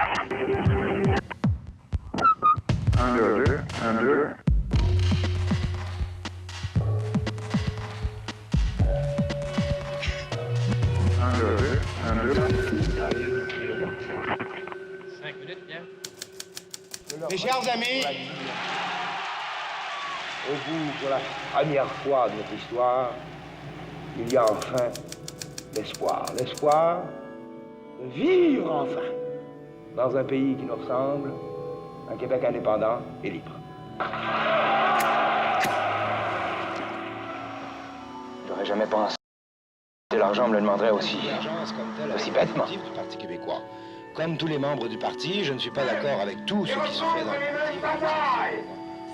Un, deux, un, deux. Un, deux, un, deux. 5 minutes, bien. Mes chers amis, Au bout, pour la première fois de notre histoire, il y a enfin l'espoir. L'espoir de vivre enfin dans un pays qui nous ressemble, un Québec indépendant et libre. J'aurais jamais pensé que l'argent me le demanderait aussi bêtement. Du Parti québécois. Comme tous les membres du parti, je ne suis pas d'accord avec tout ce qui se fait dans le parti.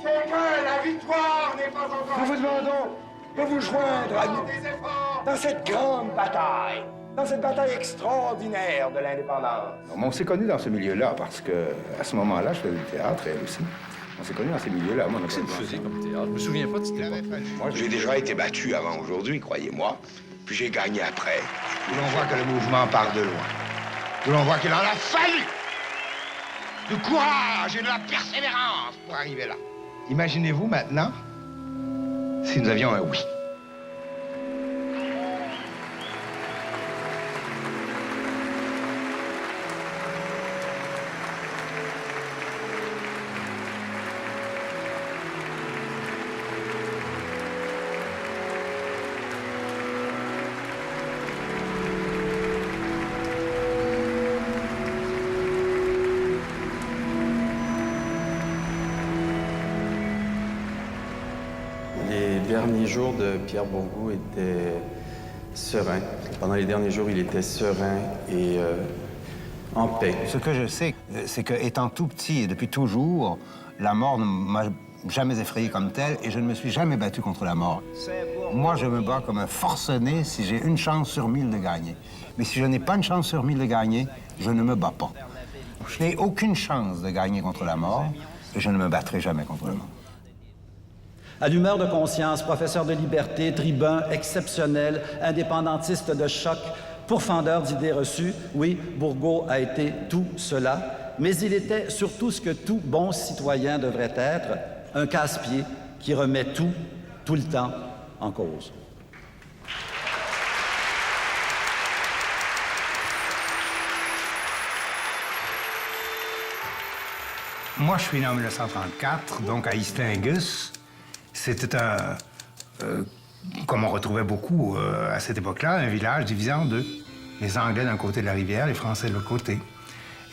C'est que la victoire n'est pas encore... Nous vous demandons de vous joindre à nous dans cette grande bataille, dans cette bataille extraordinaire de l'indépendance. On s'est connus dans ce milieu-là parce que à ce moment-là, je faisais du théâtre, elle aussi. On s'est connus dans ces milieux-là. Moi, Qu'est-ce que vous faisiez comme théâtre? Je me souviens pas de cette époque. Moi, J'ai déjà été battu avant aujourd'hui, croyez-moi. Puis j'ai gagné après. Où l'on voit que le mouvement part de loin. Où l'on voit qu'il en a fallu du courage et de la persévérance pour arriver là. Imaginez-vous maintenant si nous avions un oui. Les derniers jours de Pierre Bourgault étaient sereins. Pendant les derniers jours, il était serein et en paix. Ce que je sais, c'est que, étant tout petit et depuis toujours, la mort ne m'a jamais effrayé comme tel et je ne me suis jamais battu contre la mort. Moi, je me bats comme un forcené si j'ai une chance sur 1000 de gagner. Mais si je n'ai pas une chance sur 1000 de gagner, je ne me bats pas. Je n'ai aucune chance de gagner contre la mort et je ne me battrai jamais contre la mort. Allumeur de conscience, professeur de liberté, tribun exceptionnel, indépendantiste de choc, pourfendeur d'idées reçues, oui, Bourgault a été tout cela, mais il était surtout ce que tout bon citoyen devrait être, un casse-pied qui remet tout le temps, en cause. Moi, je suis né en 1934, donc à Istingus. C'était comme on retrouvait beaucoup à cette époque-là, un village divisé en deux. Les Anglais d'un côté de la rivière, les Français de l'autre côté.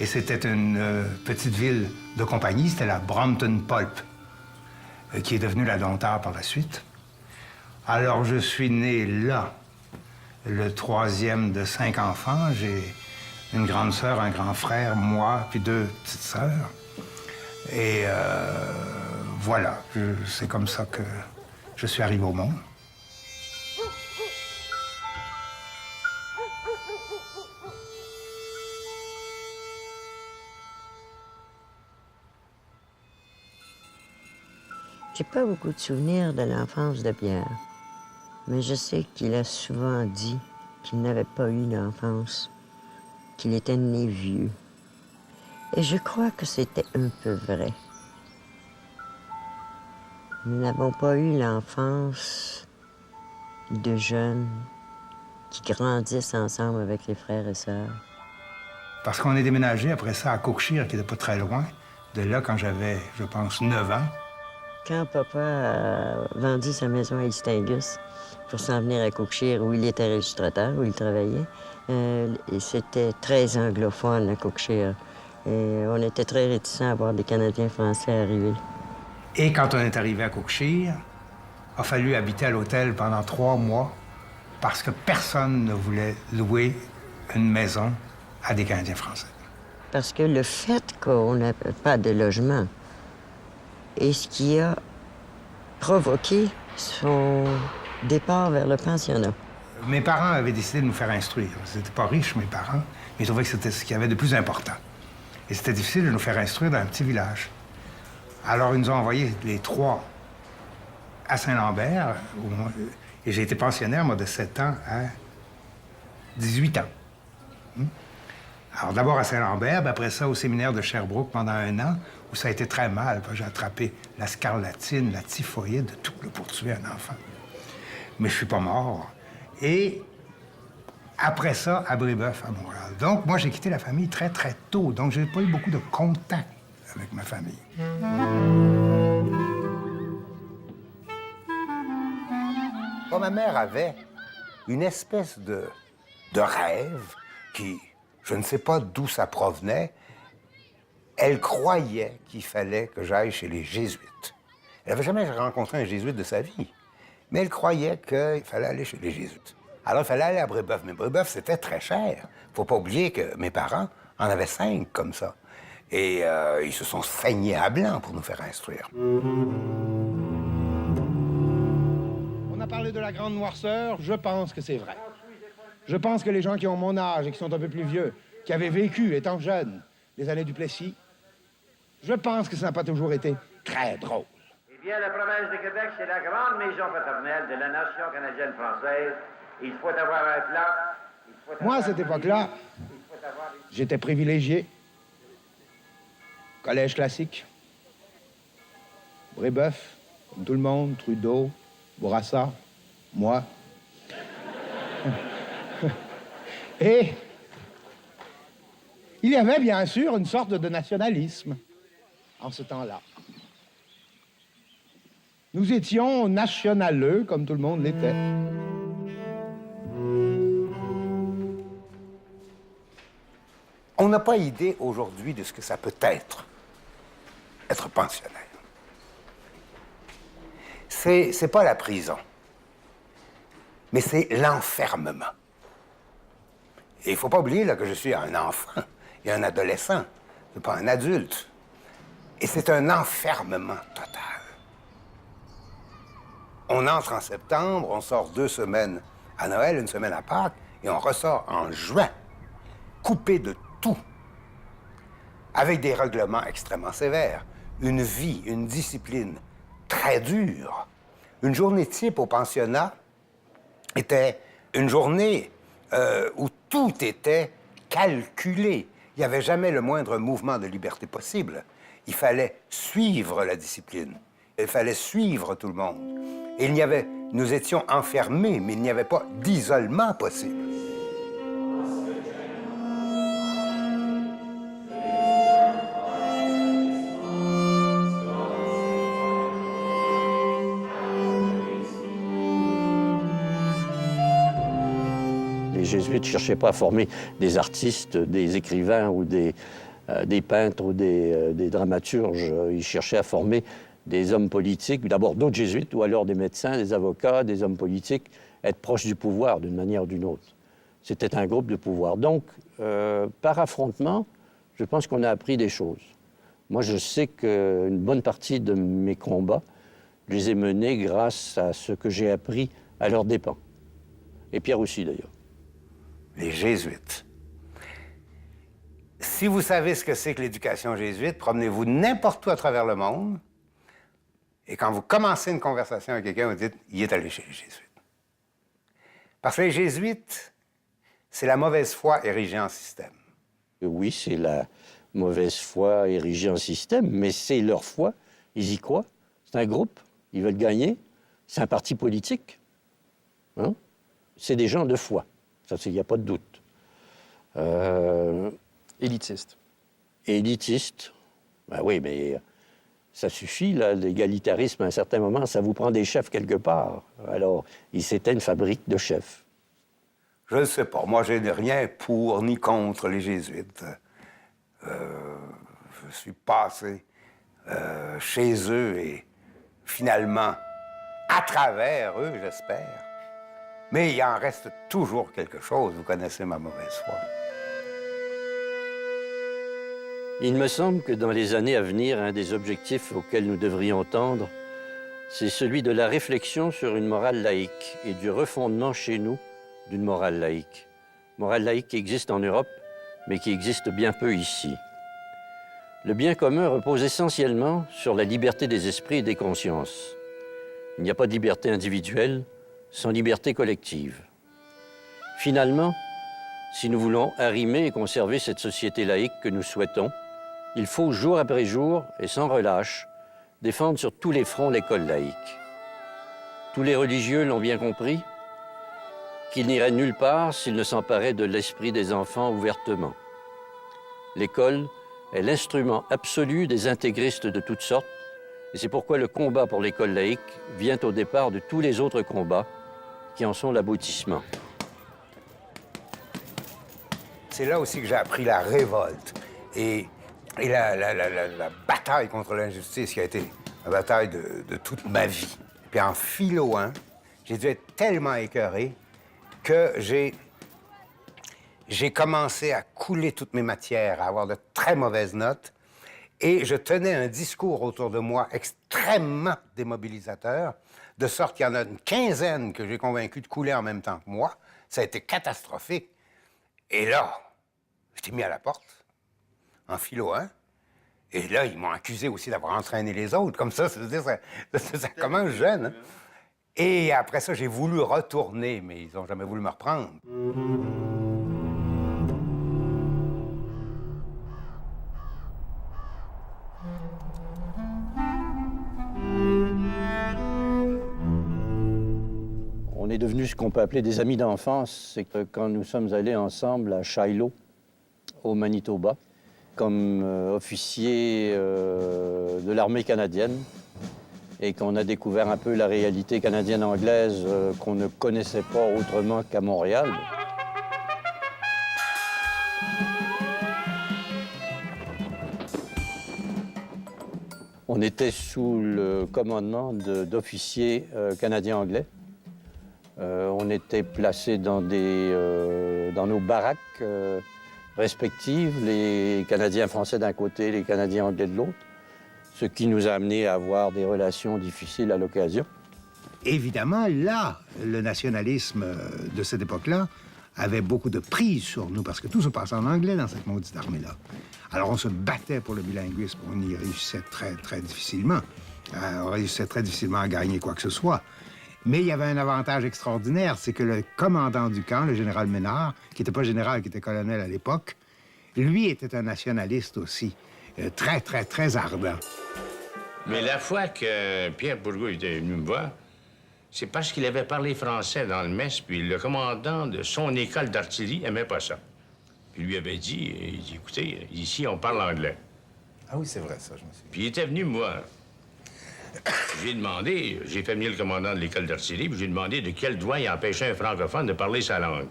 Et c'était une petite ville de compagnie, c'était la Brompton Pulp, qui est devenue la Domtar par la suite. Alors, je suis né là, le troisième de 5 enfants. J'ai une grande sœur, un grand frère, moi, puis 2 petites sœurs. Et voilà, c'est comme ça que je suis arrivé au monde. J'ai pas beaucoup de souvenirs de l'enfance de Pierre, mais je sais qu'il a souvent dit qu'il n'avait pas eu d'enfance, qu'il était né vieux. Et je crois que c'était un peu vrai. Nous n'avons pas eu l'enfance de jeunes qui grandissent ensemble avec les frères et sœurs. Parce qu'on est déménagé après ça à Cookshire, qui n'était pas très loin, de là quand j'avais, je pense, 9 ans. Quand papa a vendu sa maison à Istingus pour s'en venir à Cookshire, où il était registrateur, où il travaillait, c'était très anglophone à Cookshire. Et on était très réticents à voir des Canadiens français arriver. Et quand on est arrivé à Cookshire, il a fallu habiter à l'hôtel pendant 3 mois parce que personne ne voulait louer une maison à des Canadiens français. Parce que le fait qu'on n'avait pas de logement est ce qui a provoqué son départ vers le pensionnat. Mes parents avaient décidé de nous faire instruire. Ils n'étaient pas riches, mes parents, mais ils trouvaient que c'était ce qu'il y avait de plus important. Et c'était difficile de nous faire instruire dans un petit village. Alors, ils nous ont envoyés les 3 à Saint-Lambert, et j'ai été pensionnaire, moi, de 7 ans à 18 ans. Alors d'abord à Saint-Lambert, puis après ça au séminaire de Sherbrooke pendant 1 an, où ça a été très mal. J'ai attrapé la scarlatine, la typhoïde, tout pour tuer un enfant. Mais je suis pas mort. Et après ça, à Brébeuf, à Montréal. Donc moi, j'ai quitté la famille très, très tôt. Donc j'ai pas eu beaucoup de contact avec ma famille. Bon, ma mère avait une espèce de rêve qui, je ne sais pas d'où ça provenait. Elle croyait qu'il fallait que j'aille chez les jésuites. Elle n'avait jamais rencontré un jésuite de sa vie, mais elle croyait qu'il fallait aller chez les jésuites. Alors, il fallait aller à Brébeuf, mais Brébeuf, c'était très cher. Faut pas oublier que mes parents en avaient 5 comme ça. Et ils se sont saignés à blanc pour nous faire instruire. On a parlé de la grande noirceur, je pense que c'est vrai. Je pense que les gens qui ont mon âge et qui sont un peu plus vieux, qui avaient vécu, étant jeunes, les années du Plessis, je pense que ça n'a pas toujours été très drôle. Eh bien, la province de Québec, c'est la grande maison paternelle de la nation canadienne-française. Il faut avoir un plan. Moi, à cette époque-là, j'étais privilégié. Collège classique. Brébeuf, comme tout le monde, Trudeau, Bourassa, moi. Et il y avait bien sûr une sorte de nationalisme en ce temps-là. Nous étions nationaleux, comme tout le monde l'était. On n'a pas idée aujourd'hui de ce que ça peut être pensionnaire. C'est pas la prison, mais c'est l'enfermement. Et il faut pas oublier là, que je suis un enfant et un adolescent, c'est pas un adulte. Et c'est un enfermement total. On entre en septembre, on sort 2 semaines à Noël, 1 semaine à Pâques, et on ressort en juin, coupé de tout, avec des règlements extrêmement sévères, une vie, une discipline très dure. Une journée type au pensionnat était une journée où tout était calculé. Il n'y avait jamais le moindre mouvement de liberté possible. Il fallait suivre la discipline. Il fallait suivre tout le monde. Et nous étions enfermés, mais il n'y avait pas d'isolement possible. Les jésuites ne cherchaient pas à former des artistes, des écrivains ou des peintres ou des dramaturges. Ils cherchaient à former des hommes politiques, d'abord d'autres jésuites, ou alors des médecins, des avocats, des hommes politiques, être proches du pouvoir d'une manière ou d'une autre. C'était un groupe de pouvoir. Donc, par affrontement, je pense qu'on a appris des choses. Moi, je sais qu'une bonne partie de mes combats, je les ai menés grâce à ce que j'ai appris à leurs dépens. Et Pierre aussi, d'ailleurs. Les jésuites. Si vous savez ce que c'est que l'éducation jésuite, promenez-vous n'importe où à travers le monde, et quand vous commencez une conversation avec quelqu'un, vous dites « il est allé chez les jésuites ». Parce que les jésuites, c'est la mauvaise foi érigée en système. Oui, c'est la mauvaise foi érigée en système, mais c'est leur foi, ils y croient. C'est un groupe, ils veulent gagner, c'est un parti politique. Hein? C'est des gens de foi. Ça, il n'y a pas de doute. Élitiste. Élitiste. Ben oui, mais ça suffit, là, l'égalitarisme, à un certain moment, ça vous prend des chefs quelque part. Alors, c'était une fabrique de chefs. Je ne sais pas. Moi, je n'ai rien pour ni contre les jésuites. Je suis passé chez eux et finalement, à travers eux, j'espère. Mais il en reste toujours quelque chose. Vous connaissez ma mauvaise foi. Il me semble que dans les années à venir, un des objectifs auxquels nous devrions tendre, c'est celui de la réflexion sur une morale laïque et du refondement chez nous d'une morale laïque. Morale laïque qui existe en Europe, mais qui existe bien peu ici. Le bien commun repose essentiellement sur la liberté des esprits et des consciences. Il n'y a pas de liberté individuelle sans liberté collective. Finalement, Si nous voulons arrimer et conserver cette société laïque que nous souhaitons, il faut, jour après jour et sans relâche, défendre sur tous les fronts l'école laïque. Tous les religieux l'ont bien compris, qu'il n'irait nulle part s'il ne s'emparait de l'esprit des enfants ouvertement. L'école est l'instrument absolu des intégristes de toutes sortes, et c'est pourquoi le combat pour l'école laïque vient au départ de tous les autres combats qui en sont l'aboutissement. C'est là aussi que j'ai appris la révolte et la bataille contre l'injustice qui a été la bataille de toute ma vie. Puis en philo 1, j'ai dû être tellement écœuré que j'ai commencé à couler toutes mes matières, à avoir de très mauvaises notes. Et je tenais un discours autour de moi extrêmement démobilisateur, de sorte qu'il y en a une quinzaine que j'ai convaincu de couler en même temps que moi. Ça a été catastrophique. Et là, j'étais mis à la porte, en philo 1. Et là, ils m'ont accusé aussi d'avoir entraîné les autres. Comme ça ça commence jeune. Hein? Et après ça, j'ai voulu retourner, mais ils n'ont jamais voulu me reprendre. On est devenus ce qu'on peut appeler des amis d'enfance. C'est que quand nous sommes allés ensemble à Shiloh, au Manitoba, comme officiers de l'armée canadienne, et qu'on a découvert un peu la réalité canadienne-anglaise qu'on ne connaissait pas autrement qu'à Montréal. On était sous le commandement d'officiers canadiens-anglais. On était placés dans nos baraques respectives, les Canadiens français d'un côté, les Canadiens anglais de l'autre, ce qui nous a amenés à avoir des relations difficiles à l'occasion. Évidemment, là, le nationalisme de cette époque-là avait beaucoup de prise sur nous, parce que tout se passait en anglais dans cette maudite armée-là. Alors, on se battait pour le bilinguisme, on y réussissait très, très difficilement. On réussissait très difficilement à gagner quoi que ce soit. Mais il y avait un avantage extraordinaire, c'est que le commandant du camp, le général Ménard, qui n'était pas général, qui était colonel à l'époque, lui était un nationaliste aussi, très, très, très ardent. Mais la fois que Pierre Bourgault était venu me voir, c'est parce qu'il avait parlé français dans le mess, puis le commandant de son école d'artillerie n'aimait pas ça. Puis il lui avait dit, il dit, écoutez, ici, on parle anglais. Ah oui, c'est vrai, ça, je me souviens. Puis il était venu me voir. J'ai demandé, j'ai fait venir le commandant de l'école d'artillerie, puis j'ai demandé de quel droit il empêchait un francophone de parler sa langue.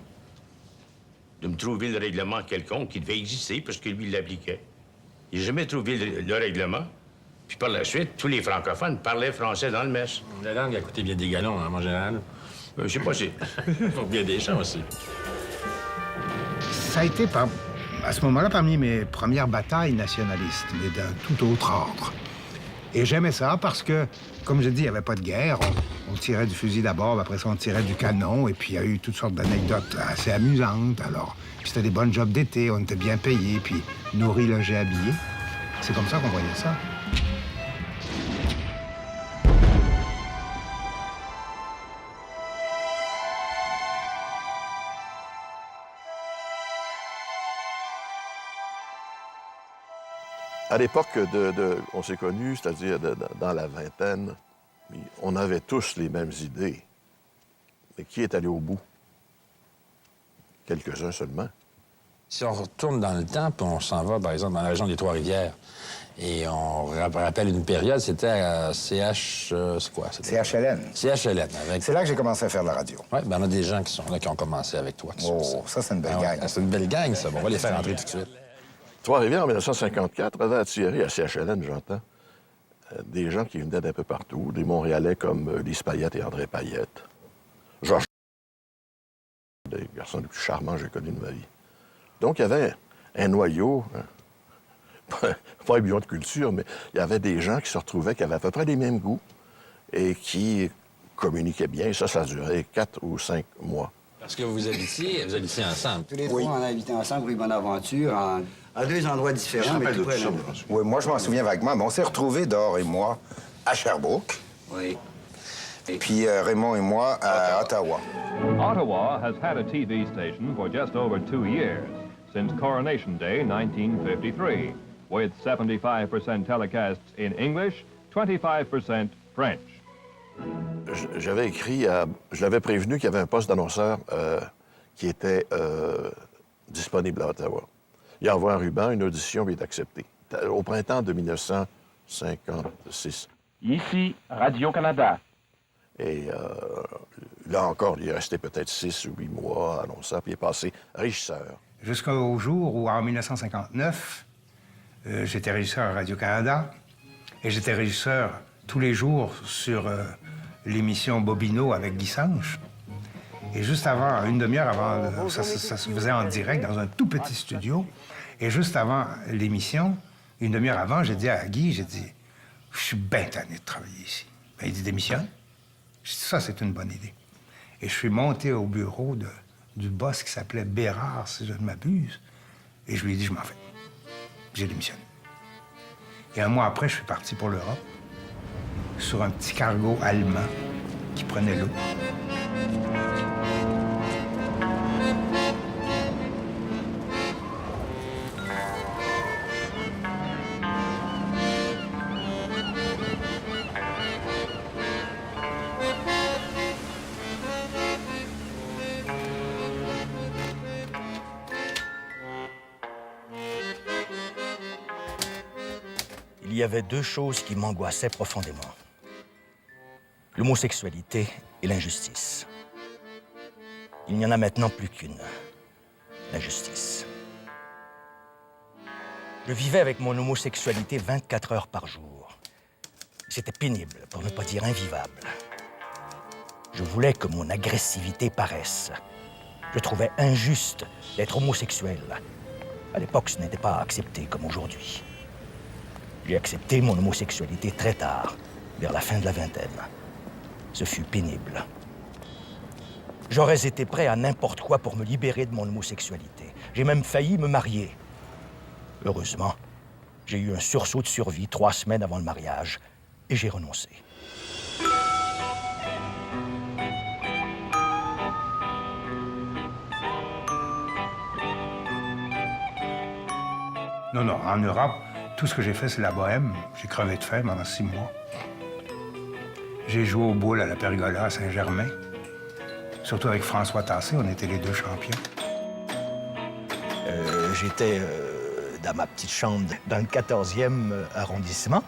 De me trouver le règlement quelconque qui devait exister parce que lui l'appliquait. Il n'a jamais trouvé le règlement. Puis par la suite, tous les francophones parlaient français dans le mess. La langue a coûté bien des galons, hein, en général. Je sais pas si. Pour bien des gens aussi. Ça a été, à ce moment-là, parmi mes premières batailles nationalistes, mais d'un tout autre ordre. Et j'aimais ça parce que, comme je dis, il n'y avait pas de guerre. On tirait du fusil d'abord, après ça, on tirait du canon. Et puis, il y a eu toutes sortes d'anecdotes assez amusantes. Alors, c'était des bonnes jobs d'été, on était bien payés, puis nourris, logés, habillés. C'est comme ça qu'on voyait ça. À l'époque on s'est connus, c'est-à-dire dans la vingtaine, on avait tous les mêmes idées. Mais qui est allé au bout? Quelques-uns seulement. Si on retourne dans le temps, puis on s'en va, par exemple, dans la région des Trois-Rivières, et on rappelle une période, c'était CH... c'est quoi? CHLN. CHLN. C'est là que j'ai commencé à faire de la radio. Oui, bien, on a des gens qui sont là, qui ont commencé avec toi. Ça, c'est une belle gang. C'est une belle gang, ça. Bon, on va les faire entrer tout de suite. Trois-Rivières, en 1954, avait attiré à CHLN, j'entends, des gens qui venaient d'un peu partout, des Montréalais comme Lise Payette et André Payette. Georges, des garçons les plus charmants que j'ai connus de ma vie. Donc, il y avait un noyau, pas un billon de culture, mais il y avait des gens qui se retrouvaient, qui avaient à peu près les mêmes goûts et qui communiquaient bien. Et ça durait 4 ou 5 mois. Parce que vous habitiez ensemble. Tous les trois, on a habité ensemble, rue Bonaventure, à deux endroits différents, mais tout près de là. Oui, moi, je m'en souviens vaguement. Mais on s'est retrouvés, Dore et moi, à Sherbrooke. Oui. puis Raymond et moi à Ottawa. Ottawa has had a TV station for just over 2 years, since Coronation Day 1953, with 75% telecasts in English, 25% French. J'avais écrit, je l'avais prévenu qu'il y avait un poste d'annonceur qui était disponible à Ottawa. Il envoie un ruban, une audition, puis il est accepté. Au printemps de 1956. Ici, Radio-Canada. Et là encore, il est resté peut-être 6 ou 8 mois annonceur, puis il est passé régisseur. Jusqu'au jour où, en 1959, j'étais régisseur à Radio-Canada et j'étais régisseur tous les jours sur l'émission Bobino avec Guy Sanche. Et juste avant, une demi-heure avant, ça se faisait en direct dans un tout petit studio. Et juste avant l'émission, une demi-heure avant, j'ai dit à Guy, je suis bien tanné de travailler ici. Ben, il dit, démissionne. J'ai dit, ça, c'est une bonne idée. Et je suis monté au bureau du boss qui s'appelait Bérard, si je ne m'abuse. Et je lui ai dit, je m'en vais. J'ai démissionné. Et un mois après, je suis parti pour l'Europe, sur un petit cargo allemand qui prenait l'eau. Il y avait 2 choses qui m'angoissaient profondément. L'homosexualité et l'injustice. Il n'y en a maintenant plus qu'une, l'injustice. Je vivais avec mon homosexualité 24 heures par jour. C'était pénible, pour ne pas dire invivable. Je voulais que mon agressivité paraisse. Je trouvais injuste d'être homosexuel. À l'époque, ce n'était pas accepté comme aujourd'hui. J'ai accepté mon homosexualité très tard, vers la fin de la vingtaine. Ce fut pénible. J'aurais été prêt à n'importe quoi pour me libérer de mon homosexualité. J'ai même failli me marier. Heureusement, j'ai eu un sursaut de survie 3 semaines avant le mariage et j'ai renoncé. Non, en Europe, tout ce que j'ai fait, c'est la bohème. J'ai crevé de faim pendant 6 mois. J'ai joué au boule à la Pergola à Saint-Germain. Surtout avec François Tassé, on était les 2 champions. J'étais dans ma petite chambre dans le 14e arrondissement.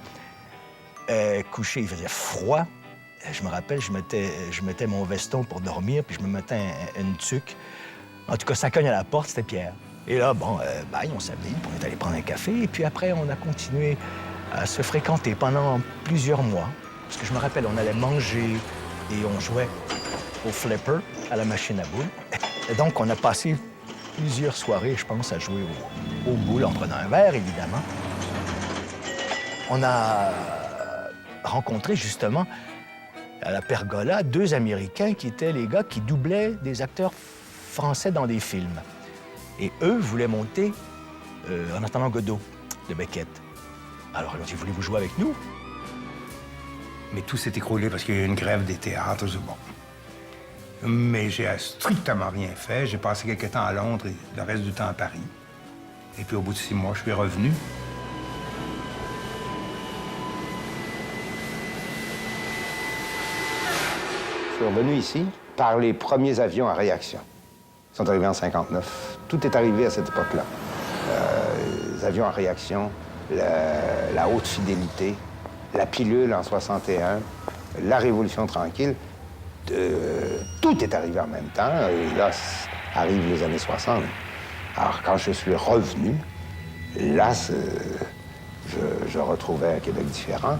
Couché, il faisait froid. Je me rappelle, je mettais mon veston pour dormir, puis je me mettais une tuque. En tout cas, ça cogne à la porte, c'était Pierre. Et là, on s'habille, puis on est allé prendre un café, et puis après, on a continué à se fréquenter pendant plusieurs mois. Parce que je me rappelle, on allait manger et on jouait au flipper, à la machine à boules. Et donc, on a passé plusieurs soirées, je pense, à jouer aux boules en prenant un verre, évidemment. On a rencontré, justement, à la Pergola, 2 Américains qui étaient les gars qui doublaient des acteurs français dans des films. Et eux voulaient monter En attendant Godot de Beckett. Alors, ils ont dit, voulez-vous jouer avec nous? Mais tout s'est écroulé parce qu'il y a eu une grève des théâtres. Bon. Mais j'ai strictement rien fait. J'ai passé quelques temps à Londres et le reste du temps à Paris. Et puis, au bout de 6 mois, je suis revenu. Je suis revenu ici par les premiers avions à réaction. Ils sont arrivés en 59. Tout est arrivé à cette époque-là. Les avions à réaction, la haute fidélité, la pilule en 61, la Révolution tranquille. Tout est arrivé en même temps. Et là, arrivent les années 60. Alors, quand je suis revenu, là, je retrouvais un Québec différent.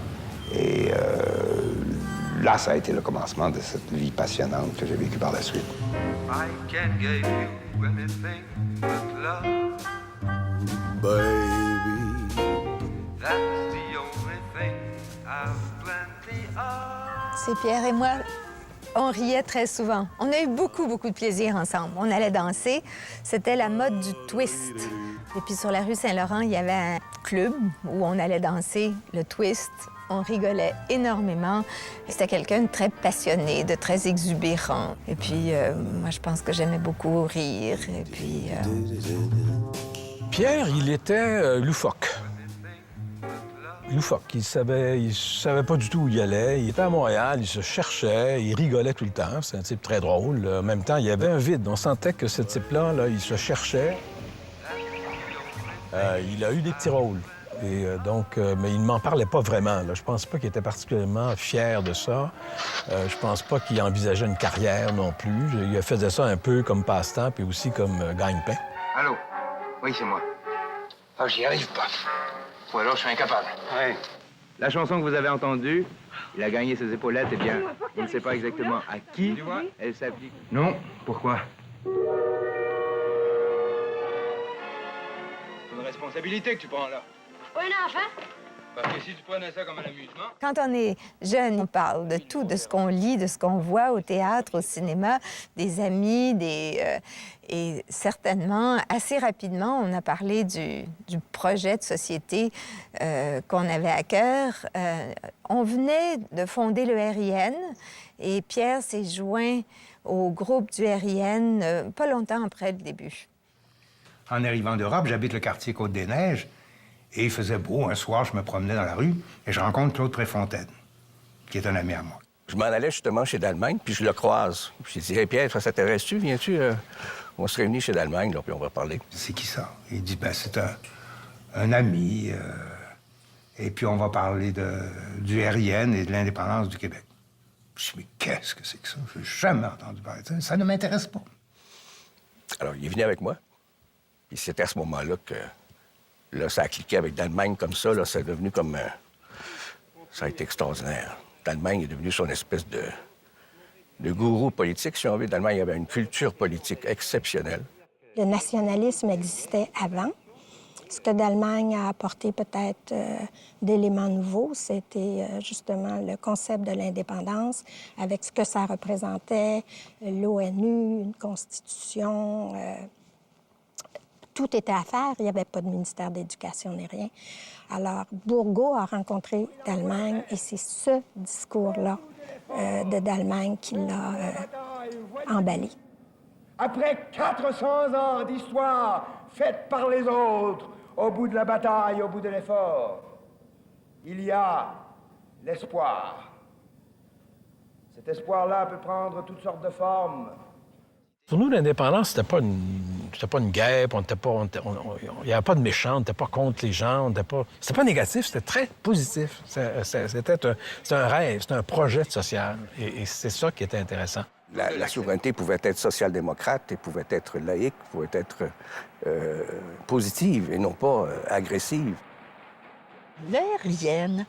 Et là, ça a été le commencement de cette vie passionnante que j'ai vécue par la suite. I can't give you anything but love, baby. That's the only thing I've plenty of. C'est Pierre et moi, On riait très souvent. On a eu beaucoup de plaisir ensemble. On allait danser. C'était la mode du twist. Et puis sur la rue Saint-Laurent, il y avait un club où on allait danser le twist. On rigolait énormément. C'était quelqu'un de très passionné, de très exubérant. Et puis, moi, je pense que j'aimais beaucoup rire. Et puis... Pierre, il était loufoque. Loufoque. Il savait pas du tout où il allait. Il était à Montréal, il se cherchait, il rigolait tout le temps. C'est un type très drôle. En même temps, il y avait un vide. On sentait que ce type-là, là, il se cherchait. Il a eu des petits rôles. Et mais il ne m'en parlait pas vraiment. Là. Je pense pas qu'il était particulièrement fier de ça. Je pense pas qu'il envisageait une carrière non plus. Il faisait ça un peu comme passe-temps, puis aussi comme gagne-pain. Allô? Oui, c'est moi. Ah, j'y arrive pas. Ou alors je suis incapable. Ouais. La chanson que vous avez entendue, il a gagné ses épaulettes, eh bien, on ne sait pas exactement à qui elle s'applique. Non, pourquoi? C'est une responsabilité que tu prends là. Oui, enfant. Parce que si tu prenais ça comme un amusement... Quand on est jeune, on parle de tout, de ce qu'on lit, de ce qu'on voit au théâtre, au cinéma, des amis, et certainement, assez rapidement, on a parlé du projet de société qu'on avait à cœur. On venait de fonder le RIN et Pierre s'est joint au groupe du RIN pas longtemps après le début. En arrivant d'Europe, j'habite le quartier Côte-des-Neiges. Et il faisait beau. Un soir, je me promenais dans la rue et je rencontre Claude Préfontaine, qui est un ami à moi. Je m'en allais justement chez d'Allemagne, puis je le croise. J'ai dit, hey Pierre, ça t'intéresse-tu? Viens-tu? On se réunit chez d'Allemagne, là, puis on va parler. C'est qui ça? Il dit, ben c'est un ami. Et puis on va parler du RIN et de l'indépendance du Québec. Je dis, mais qu'est-ce que c'est que ça? Je n'ai jamais entendu parler de ça. Ça ne m'intéresse pas. Alors, il est venu avec moi. Puis c'était à ce moment-là que... Là, ça a cliqué avec l'Allemagne comme ça. Là, c'est devenu comme... ça a été extraordinaire. L'Allemagne est devenue son espèce de gourou politique, si on veut. L'Allemagne avait une culture politique exceptionnelle. Le nationalisme existait avant. Ce que l'Allemagne a apporté peut-être d'éléments nouveaux, c'était justement le concept de l'indépendance, avec ce que ça représentait, l'ONU, une constitution... Tout était à faire. Il n'y avait pas de ministère d'éducation ni rien. Alors, Bourgault a rencontré d'Allemagne et c'est ce discours-là d'Allemagne qui l'a emballé. Après 400 ans d'histoire faite par les autres, au bout de la bataille, au bout de l'effort, il y a l'espoir. Cet espoir-là peut prendre toutes sortes de formes. Pour nous, l'indépendance, c'était pas une guerre, il n'y avait pas de méchants, on n'était pas contre les gens, c'était pas négatif, c'était très positif. C'était un rêve, c'était un projet social, et c'est ça qui était intéressant. La souveraineté pouvait être social-démocrate, elle pouvait être laïque, pouvait être positive et non pas agressive. Le RIN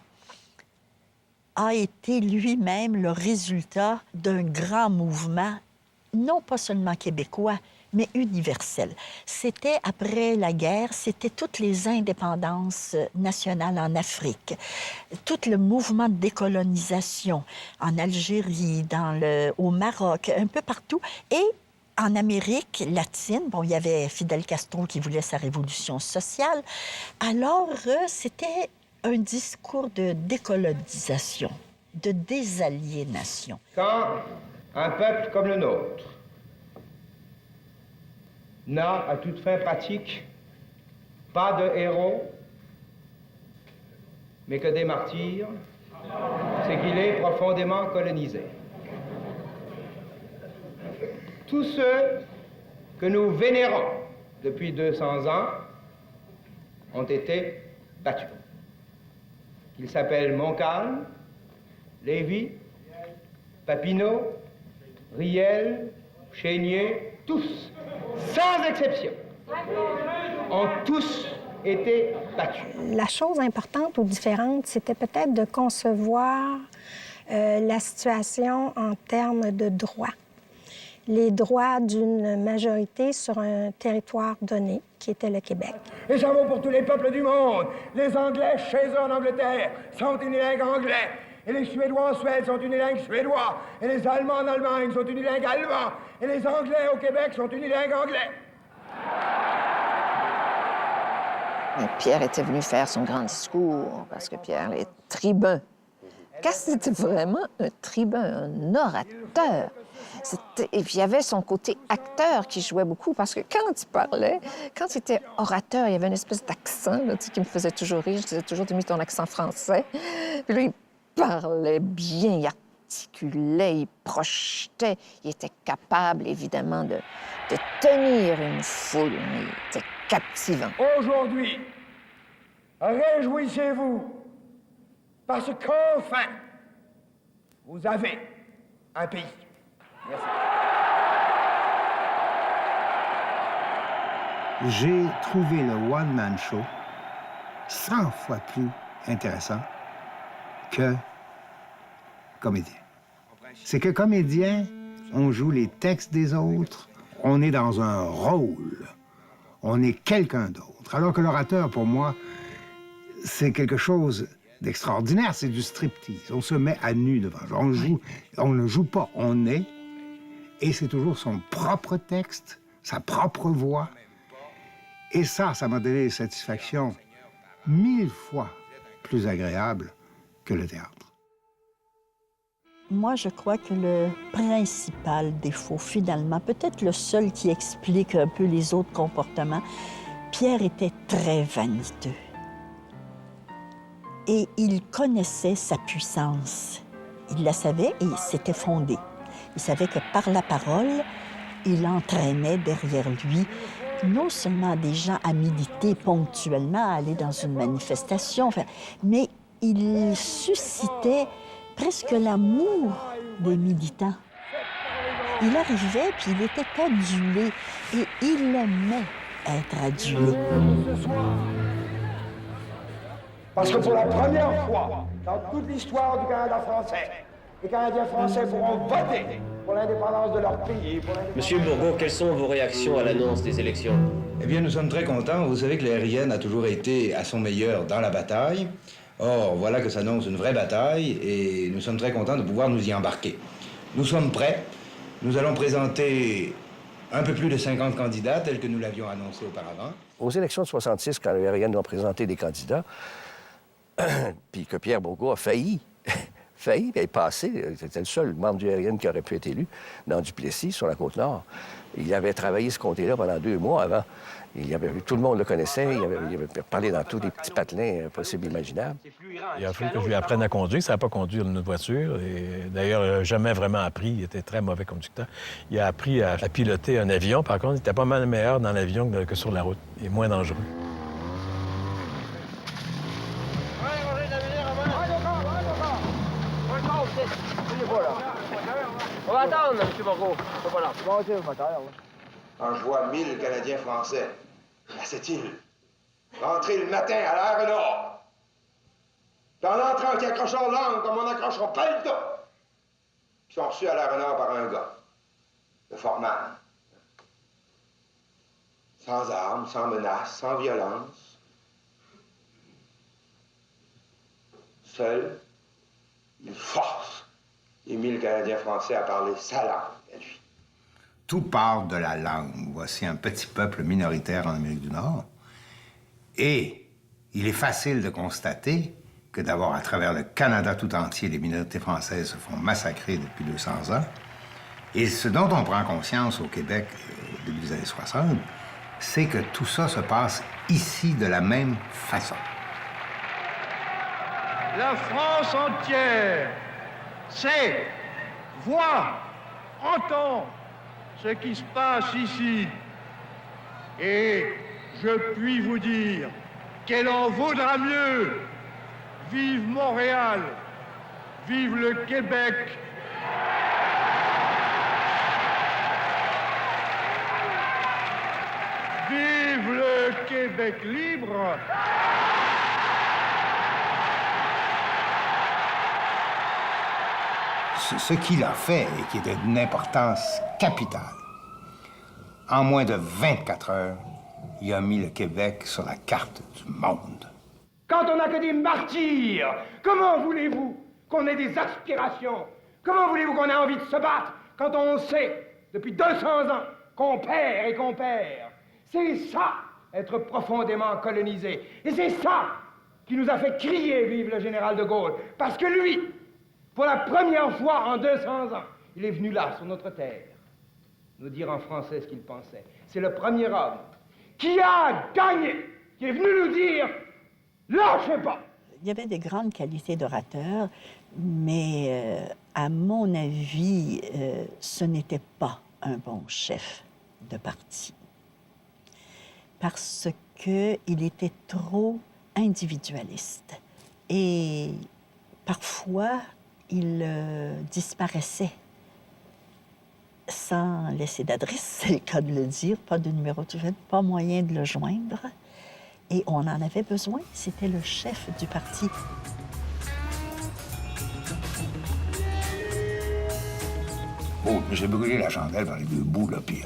a été lui-même le résultat d'un grand mouvement, non pas seulement québécois, mais universel. C'était, après la guerre, c'était toutes les indépendances nationales en Afrique, tout le mouvement de décolonisation en Algérie, au Maroc, un peu partout, et en Amérique latine, bon, il y avait Fidel Castro qui voulait sa révolution sociale. Alors, c'était un discours de décolonisation, de désaliénation. Quand un peuple comme le nôtre n'a, à toute fin pratique, pas de héros, mais que des martyrs, c'est qu'il est profondément colonisé. Tous ceux que nous vénérons depuis 200 ans ont été battus. Qu'ils s'appellent Montcalm, Lévy, Papineau, Riel, Chénier, tous, sans exception, ont tous été battus. La chose importante ou différente, c'était peut-être de concevoir la situation en termes de droits. Les droits d'une majorité sur un territoire donné, qui était le Québec. Et ça vaut pour tous les peuples du monde. Les Anglais, chez eux en Angleterre, sont unilingues anglais. Et les Suédois en Suède sont unilingues suédois. Et les Allemands en Allemagne sont unilingues allemands. Et les Anglais au Québec sont unilingues anglais. Pierre était venu faire son grand discours parce que Pierre est tribun. Cass, c'était vraiment un tribun, un orateur. Et puis il y avait son côté acteur qui jouait beaucoup parce que quand il parlait, quand il était orateur, il y avait une espèce d'accent là, qui me faisait toujours rire. Je disais toujours, tu mis ton accent français. Puis là, il parlait bien, il articulait, il projetait. Il était capable, évidemment, de tenir une foule. Il était captivant. Aujourd'hui, réjouissez-vous, parce qu'enfin, vous avez un pays. Merci. J'ai trouvé le one-man show 100 fois plus intéressant que comédien. C'est que comédien, on joue les textes des autres, on est dans un rôle, on est quelqu'un d'autre. Alors que l'orateur, pour moi, c'est quelque chose d'extraordinaire, c'est du striptease. On se met à nu devant. On ne joue pas, on est, et c'est toujours son propre texte, sa propre voix. Et ça m'a donné des satisfactions 1000 fois plus agréables que le théâtre. Moi, je crois que le principal défaut, finalement, peut-être le seul qui explique un peu les autres comportements, Pierre était très vaniteux. Et il connaissait sa puissance. Il la savait et il s'était fondé. Il savait que par la parole, il entraînait derrière lui non seulement des gens à militer ponctuellement, à aller dans une manifestation, mais il suscitait presque l'amour des militants. Il arrivait, puis il était adulé, et il aimait être adulé. Parce que pour la première fois dans toute l'histoire du Canada français, les Canadiens français pourront voter pour l'indépendance de leur pays. Monsieur Bourgault, quelles sont vos réactions à l'annonce des élections? Eh bien, nous sommes très contents. Vous savez que l'aérienne a toujours été à son meilleur dans la bataille. Or, voilà que s'annonce une vraie bataille et nous sommes très contents de pouvoir nous y embarquer. Nous sommes prêts. Nous allons présenter un peu plus de 50 candidats, tels que nous l'avions annoncé auparavant. Aux élections de 66, quand l'aérienne a présenté des candidats, puis que Pierre Bourgault a failli être passé, c'était le seul membre du RN qui aurait pu être élu, dans Duplessis, sur la Côte-Nord. Il avait travaillé ce comté-là pendant 2 mois avant. Tout le monde le connaissait, il avait parlé dans tous les petits patelins possibles et imaginables. Il a fallu que je lui apprenne à conduire. Ça n'a pas conduire une voiture. Et d'ailleurs, il n'a jamais vraiment appris. Il était très mauvais conducteur. Il a appris à piloter un avion. Par contre, il était pas mal meilleur dans l'avion que sur la route et moins dangereux. On va attendre, M. Bourgault. Quand je vois 1000 Canadiens français à cette île, rentrer le matin à l'heure nord, puis en entrant qui accrochent leur langue comme on accroche son paletot, qui sont reçus à l'heure nord par un gars, le Fortman. Sans armes, sans menaces, sans violence. Seul, il force les 1000 Canadiens français à parler sa langue à lui. Tout part de la langue. Voici un petit peuple minoritaire en Amérique du Nord. Et il est facile de constater que d'abord, à travers le Canada tout entier, les minorités françaises se font massacrer depuis 200 ans. Et ce dont on prend conscience au Québec au début des années 60, c'est que tout ça se passe ici de la même façon. La France entière sait, voit, entend ce qui se passe ici. Et je puis vous dire qu'elle en vaudra mieux. Vive Montréal, vive le Québec. Vive le Québec libre. Ce qu'il a fait, et qui était d'une importance capitale, en moins de 24 heures, il a mis le Québec sur la carte du monde. Quand on n'a que des martyrs, comment voulez-vous qu'on ait des aspirations. Comment voulez-vous qu'on ait envie de se battre quand on sait, depuis 200 ans, qu'on perd et qu'on perd? C'est ça, être profondément colonisé. Et c'est ça qui nous a fait crier « Vive le général de Gaulle ». Parce que lui, pour la première fois en 200 ans, il est venu là, sur notre terre, nous dire en français ce qu'il pensait. C'est le premier homme qui a gagné, qui est venu nous dire « Lâchez pas ». Il y avait des grandes qualités d'orateur, mais à mon avis, ce n'était pas un bon chef de parti. Parce qu'il était trop individualiste. Et parfois, il disparaissait sans laisser d'adresse, c'est le cas de le dire, pas de numéro de téléphone, pas moyen de le joindre. Et on en avait besoin, c'était le chef du parti. Oh, j'ai brûlé la chandelle par les deux bouts, là, puis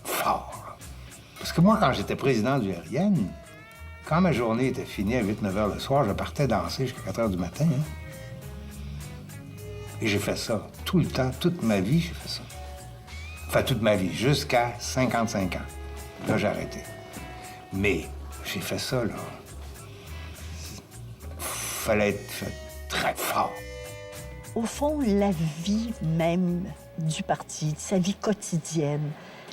fort. Là. Parce que moi, quand j'étais président du RN, quand ma journée était finie à 8-9 heures le soir, je partais danser jusqu'à 4 heures du matin. Hein. Et j'ai fait ça tout le temps, toute ma vie, j'ai fait ça. Enfin, toute ma vie, jusqu'à 55 ans. Là, j'ai arrêté. Mais j'ai fait ça, là. Fallait être fait très fort. Au fond, la vie même du parti, sa vie quotidienne,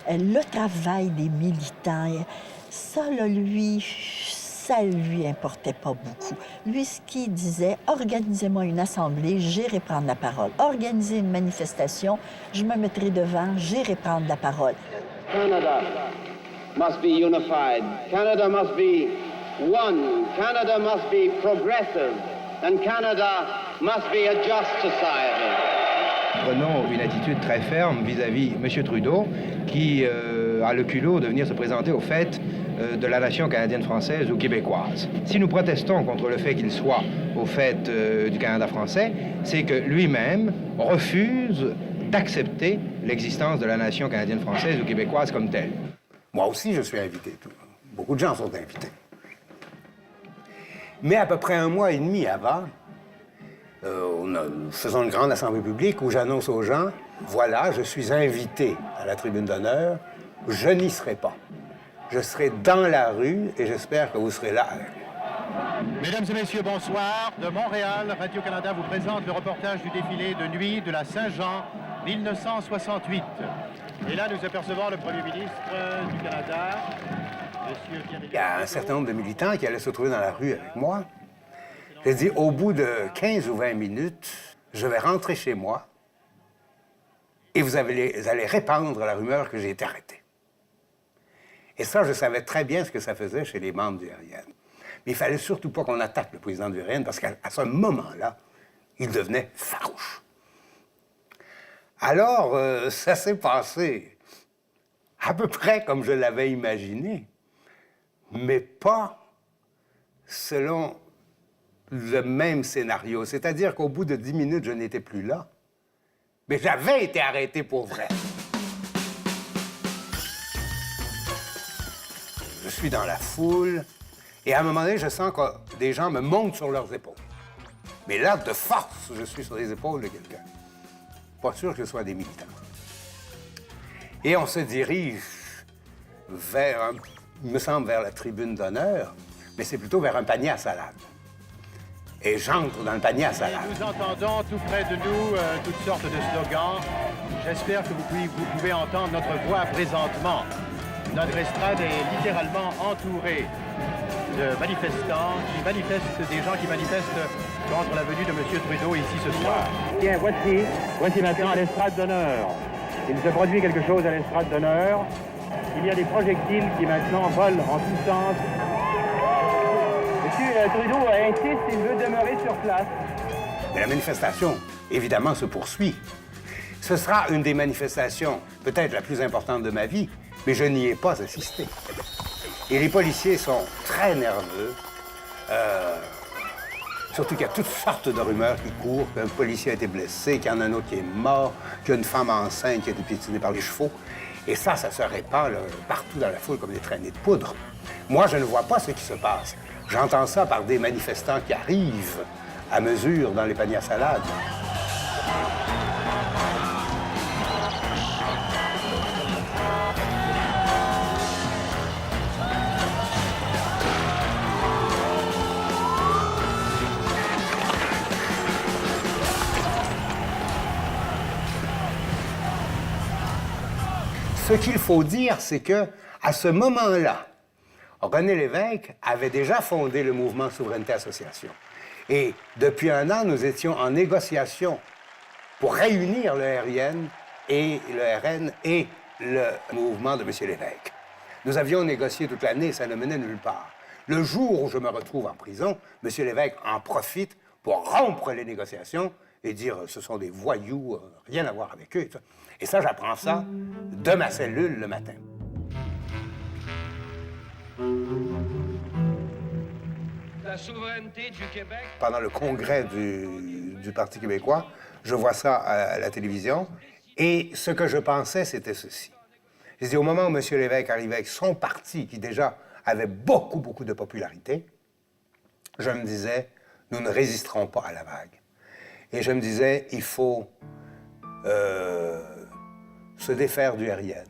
le travail des militants, ça, là, lui, ça lui importait pas beaucoup. Lui, ce qu'il disait, organisez-moi une assemblée, j'irai prendre la parole. Organisez une manifestation, je me mettrai devant, j'irai prendre la parole. Canada must be unified. Canada must be one. Canada must be progressive. And Canada must be a just society. Prenons une attitude très ferme vis-à-vis M. Trudeau, qui a le culot de venir se présenter aux fêtes de la nation canadienne-française ou québécoise. Si nous protestons contre le fait qu'il soit aux fêtes du Canada français, c'est que lui-même refuse d'accepter l'existence de la nation canadienne-française ou québécoise comme telle. Moi aussi, je suis invité. Beaucoup de gens sont invités. Mais à peu près un mois et demi avant, nous faisons une grande assemblée publique où j'annonce aux gens, voilà, je suis invité à la tribune d'honneur, je n'y serai pas. Je serai dans la rue et j'espère que vous serez là avec moi. Mesdames et messieurs, bonsoir. De Montréal, Radio-Canada vous présente le reportage du défilé de nuit de la Saint-Jean 1968. Et là, nous apercevons le premier ministre du Canada, Monsieur Pierre. Il y a un certain nombre de militants qui allaient se trouver dans la rue avec moi. J'ai dit, au bout de 15 ou 20 minutes, je vais rentrer chez moi et vous allez répandre la rumeur que j'ai été arrêté. Et ça, je savais très bien ce que ça faisait chez les membres du RN. Mais il fallait surtout pas qu'on attaque le président du RN parce qu'à ce moment-là, il devenait farouche. Alors, ça s'est passé à peu près comme je l'avais imaginé, mais pas selon le même scénario. C'est-à-dire qu'au bout de 10 minutes, je n'étais plus là, mais j'avais été arrêté pour vrai. Je suis dans la foule, et à un moment donné, je sens que des gens me montent sur leurs épaules. Mais là, de force, je suis sur les épaules de quelqu'un. Pas sûr que ce soit des militants. Et on se dirige vers, il me semble, vers la tribune d'honneur, mais c'est plutôt vers un panier à salade. Et j'entre dans le panier à salade. Nous entendons tout près de nous toutes sortes de slogans. J'espère que vous pouvez entendre notre voix présentement. Notre estrade est littéralement entourée de manifestants qui manifestent, des gens qui manifestent contre la venue de M. Trudeau ici ce soir. Tiens, voici maintenant l'estrade d'honneur. Il se produit quelque chose à l'estrade d'honneur. Il y a des projectiles qui maintenant volent en tous sens. M. Trudeau insiste, il veut demeurer sur place. Mais la manifestation, évidemment, se poursuit. Ce sera une des manifestations peut-être la plus importante de ma vie, mais je n'y ai pas assisté. Et les policiers sont très nerveux. Surtout qu'il y a toutes sortes de rumeurs qui courent, qu'un policier a été blessé, qu'il y en a un autre qui est mort, qu'il y a une femme enceinte qui a été piétinée par les chevaux. Et ça se répand là, partout dans la foule comme des traînées de poudre. Moi, je ne vois pas ce qui se passe. J'entends ça par des manifestants qui arrivent à mesure dans les paniers à salade. Ce qu'il faut dire, c'est que à ce moment-là, René Lévesque avait déjà fondé le mouvement Souveraineté Association. Et depuis un an, nous étions en négociation pour réunir le RN et le mouvement de M. Lévesque. Nous avions négocié toute l'année, ça ne menait nulle part. Le jour où je me retrouve en prison, M. Lévesque en profite pour rompre les négociations et dire « ce sont des voyous, rien à voir avec eux ». Et ça, j'apprends ça de ma cellule le matin. La souveraineté du Québec. Pendant le congrès du Parti québécois, je vois ça à la télévision, et ce que je pensais, c'était ceci. Je dis, au moment où M. Lévesque arrivait avec son parti, qui déjà avait beaucoup, beaucoup de popularité, je me disais, nous ne résisterons pas à la vague. Et je me disais, il faut se défaire du RN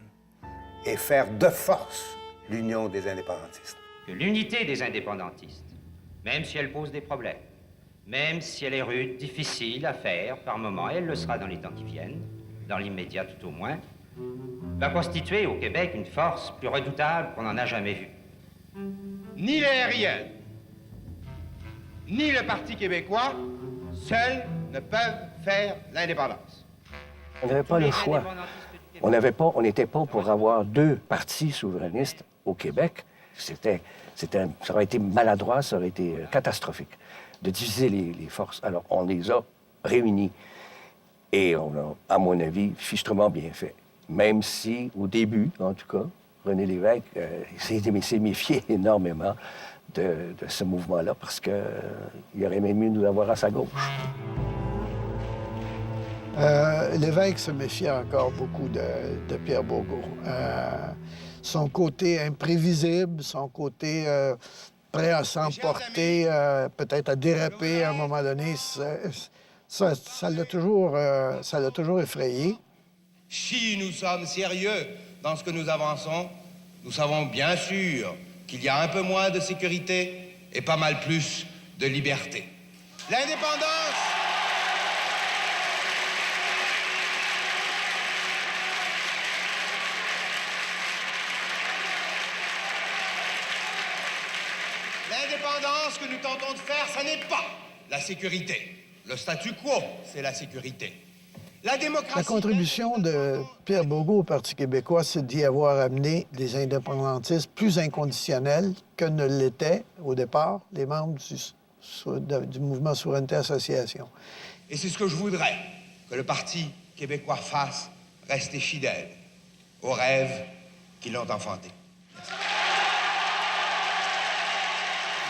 et faire de force l'union des indépendantistes. Que l'unité des indépendantistes, même si elle pose des problèmes, même si elle est rude, difficile à faire par moments, et elle le sera dans les temps qui viennent, dans l'immédiat tout au moins, va constituer au Québec une force plus redoutable qu'on n'en a jamais vue. Ni le RN, ni le Parti québécois, seuls ne peuvent faire l'indépendance. On n'avait pas le choix. On n'était pas pour avoir deux partis souverainistes au Québec. Ça aurait été maladroit, ça aurait été catastrophique de diviser les forces. Alors, on les a réunis. Et on a, à mon avis, fichtrement bien fait. Même si, au début, en tout cas, René Lévesque s'est méfié énormément de ce mouvement-là parce qu'il aurait même mieux nous avoir à sa gauche. Lévesque se méfiait encore beaucoup de Pierre Bourgault. Son côté imprévisible, son côté prêt à s'emporter, peut-être à déraper à un moment donné, ça l'a toujours effrayé. Si nous sommes sérieux dans ce que nous avançons, nous savons bien sûr qu'il y a un peu moins de sécurité et pas mal plus de liberté. L'indépendance! L'indépendance que nous tentons de faire, ça n'est pas la sécurité. Le statu quo, c'est la sécurité. La démocratie... La contribution de Pierre Bourgault au Parti québécois, c'est d'y avoir amené des indépendantistes plus inconditionnels que ne l'étaient, au départ, les membres du mouvement Souveraineté Association. Et c'est ce que je voudrais que le Parti québécois fasse, rester fidèle aux rêves qui l'ont enfanté.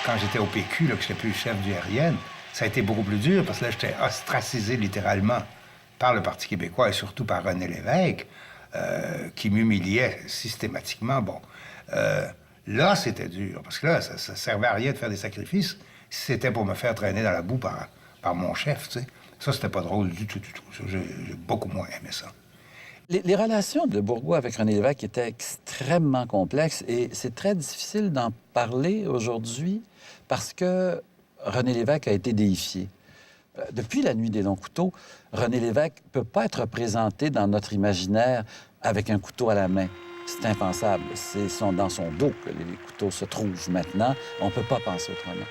Quand j'étais au PQ, là, que j'étais plus chef du RN, ça a été beaucoup plus dur parce que là, j'étais ostracisé littéralement par le Parti québécois et surtout par René Lévesque, qui m'humiliait systématiquement. Bon, là, c'était dur parce que là, ça servait à rien de faire des sacrifices si c'était pour me faire traîner dans la boue par mon chef, tu sais. Ça, c'était pas drôle du tout, du tout. J'ai beaucoup moins aimé ça. Les relations de Bourgault avec René Lévesque étaient extrêmement complexes et c'est très difficile d'en parler aujourd'hui parce que René Lévesque a été déifié. Depuis la nuit des longs couteaux, René Lévesque ne peut pas être représenté dans notre imaginaire avec un couteau à la main. C'est impensable. C'est dans son dos que les couteaux se trouvent maintenant. On ne peut pas penser autrement.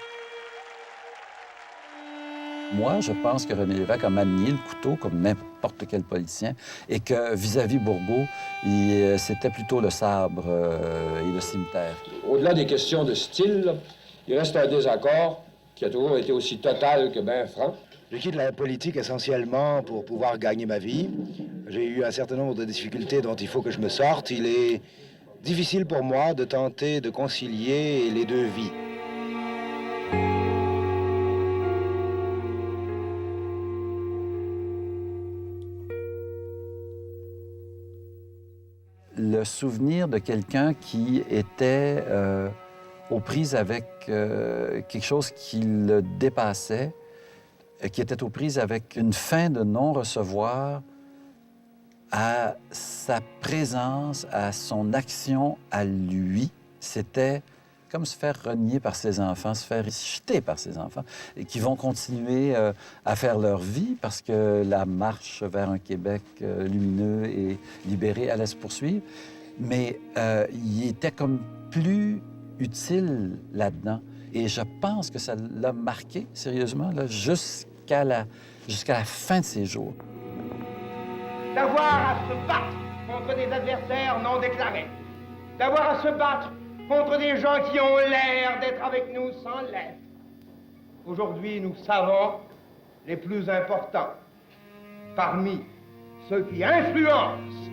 Moi, je pense que René Lévesque a manié le couteau comme n'importe quel politicien et que vis-à-vis Bourgault, c'était plutôt le sabre et le cimetière. Au-delà des questions de style, il reste un désaccord qui a toujours été aussi total que bien franc. Je quitte la politique essentiellement pour pouvoir gagner ma vie. J'ai eu un certain nombre de difficultés dont il faut que je me sorte. Il est difficile pour moi de tenter de concilier les deux vies. Le souvenir de quelqu'un qui était aux prises avec quelque chose qui le dépassait qui était aux prises avec une fin de non-recevoir à sa présence, à son action, à lui. C'était comme se faire renier par ses enfants, se faire jeter par ses enfants, et qui vont continuer à faire leur vie parce que la marche vers un Québec lumineux et libéré allait se poursuivre. Mais il était comme plus utile là-dedans. Et je pense que ça l'a marqué, sérieusement, là, jusqu'à la fin de ses jours. D'avoir à se battre contre des adversaires non déclarés. D'avoir à se battre contre des gens qui ont l'air d'être avec nous sans l'être. Aujourd'hui, nous savons les plus importants. Parmi ceux qui influencent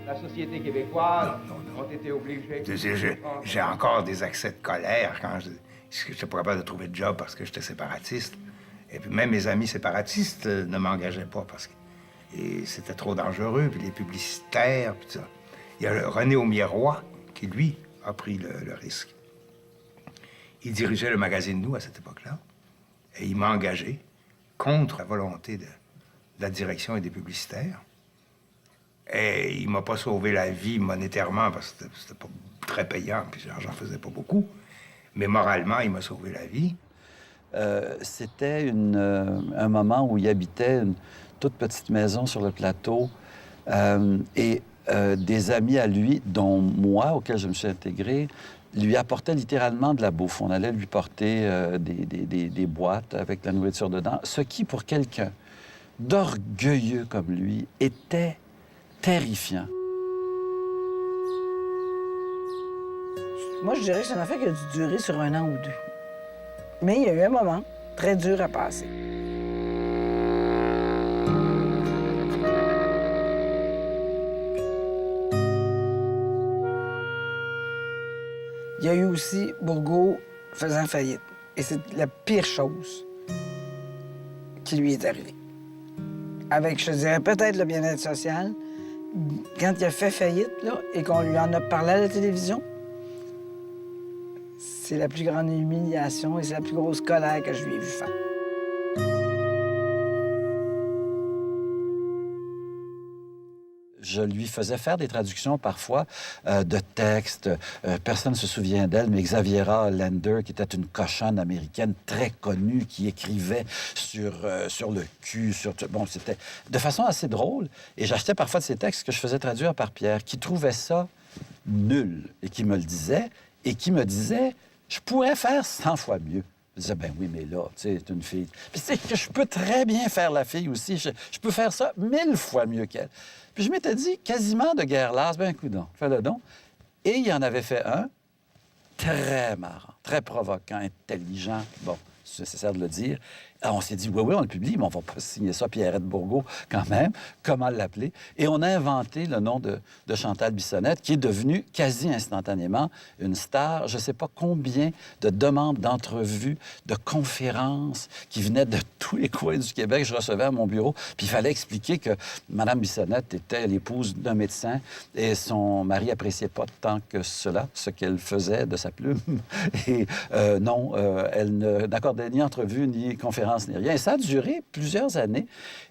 la société québécoise ont été obligés... J'ai encore des accès de colère quand je n'étais pas capable de trouver de job parce que j'étais séparatiste. Et puis même mes amis séparatistes ne m'engageaient pas parce que c'était trop dangereux, puis les publicitaires, puis tout ça. Il y a René Aumier-Roy qui, lui, a pris le risque. Il dirigeait le magazine Nous à cette époque-là, et il m'a engagé contre la volonté de la direction et des publicitaires. Et il m'a pas sauvé la vie monétairement, parce que c'était pas très payant, puis j'en faisais pas beaucoup. Mais moralement, il m'a sauvé la vie. C'était un moment où il habitait une toute petite maison sur le plateau, et des amis à lui, dont moi, auquel je me suis intégré, lui apportaient littéralement de la bouffe. On allait lui porter des boîtes avec la nourriture dedans, ce qui, pour quelqu'un d'orgueilleux comme lui, était terrifiant. Moi, je dirais que c'est une affaire qui a dû durer sur 1 an ou 2. Mais il y a eu un moment très dur à passer. Il y a eu aussi Bourgault faisant faillite. Et c'est la pire chose qui lui est arrivée. Avec, je dirais, peut-être le bien-être social, quand il a fait faillite, là, et qu'on lui en a parlé à la télévision, c'est la plus grande humiliation et c'est la plus grosse colère que je lui ai vu faire. Je lui faisais faire des traductions parfois de textes. Personne ne se souvient d'elle, mais Xaviera Lander, qui était une cochonne américaine très connue, qui écrivait sur le cul, bon, c'était de façon assez drôle. Et j'achetais parfois de ces textes que je faisais traduire par Pierre, qui trouvait ça nul et qui me le disait, et qui me disait, je pourrais faire 100 fois mieux. Je disais, ben oui, mais là, tu sais, c'est une fille. Puis c'est que je peux très bien faire la fille aussi. Je peux faire ça 1000 fois mieux qu'elle. Puis je m'étais dit, quasiment de guerre lasse, ben coudonc, fais-le donc. Et il en avait fait un très marrant, très provoquant, intelligent. Bon, c'est nécessaire de le dire. Alors, on s'est dit, oui, on le publie, mais on va pas signer ça Pierrette Bourgault quand même. Comment l'appeler? Et on a inventé le nom de Chantal Bissonnette, qui est devenue quasi instantanément une star. Je ne sais pas combien de demandes d'entrevues, de conférences qui venaient de tous les coins du Québec. Je recevais à mon bureau, puis il fallait expliquer que Mme Bissonnette était l'épouse d'un médecin et son mari appréciait pas tant que cela, ce qu'elle faisait de sa plume. Et non, elle n'accordait ni entrevue, ni conférence, ni rien. Et ça a duré plusieurs années.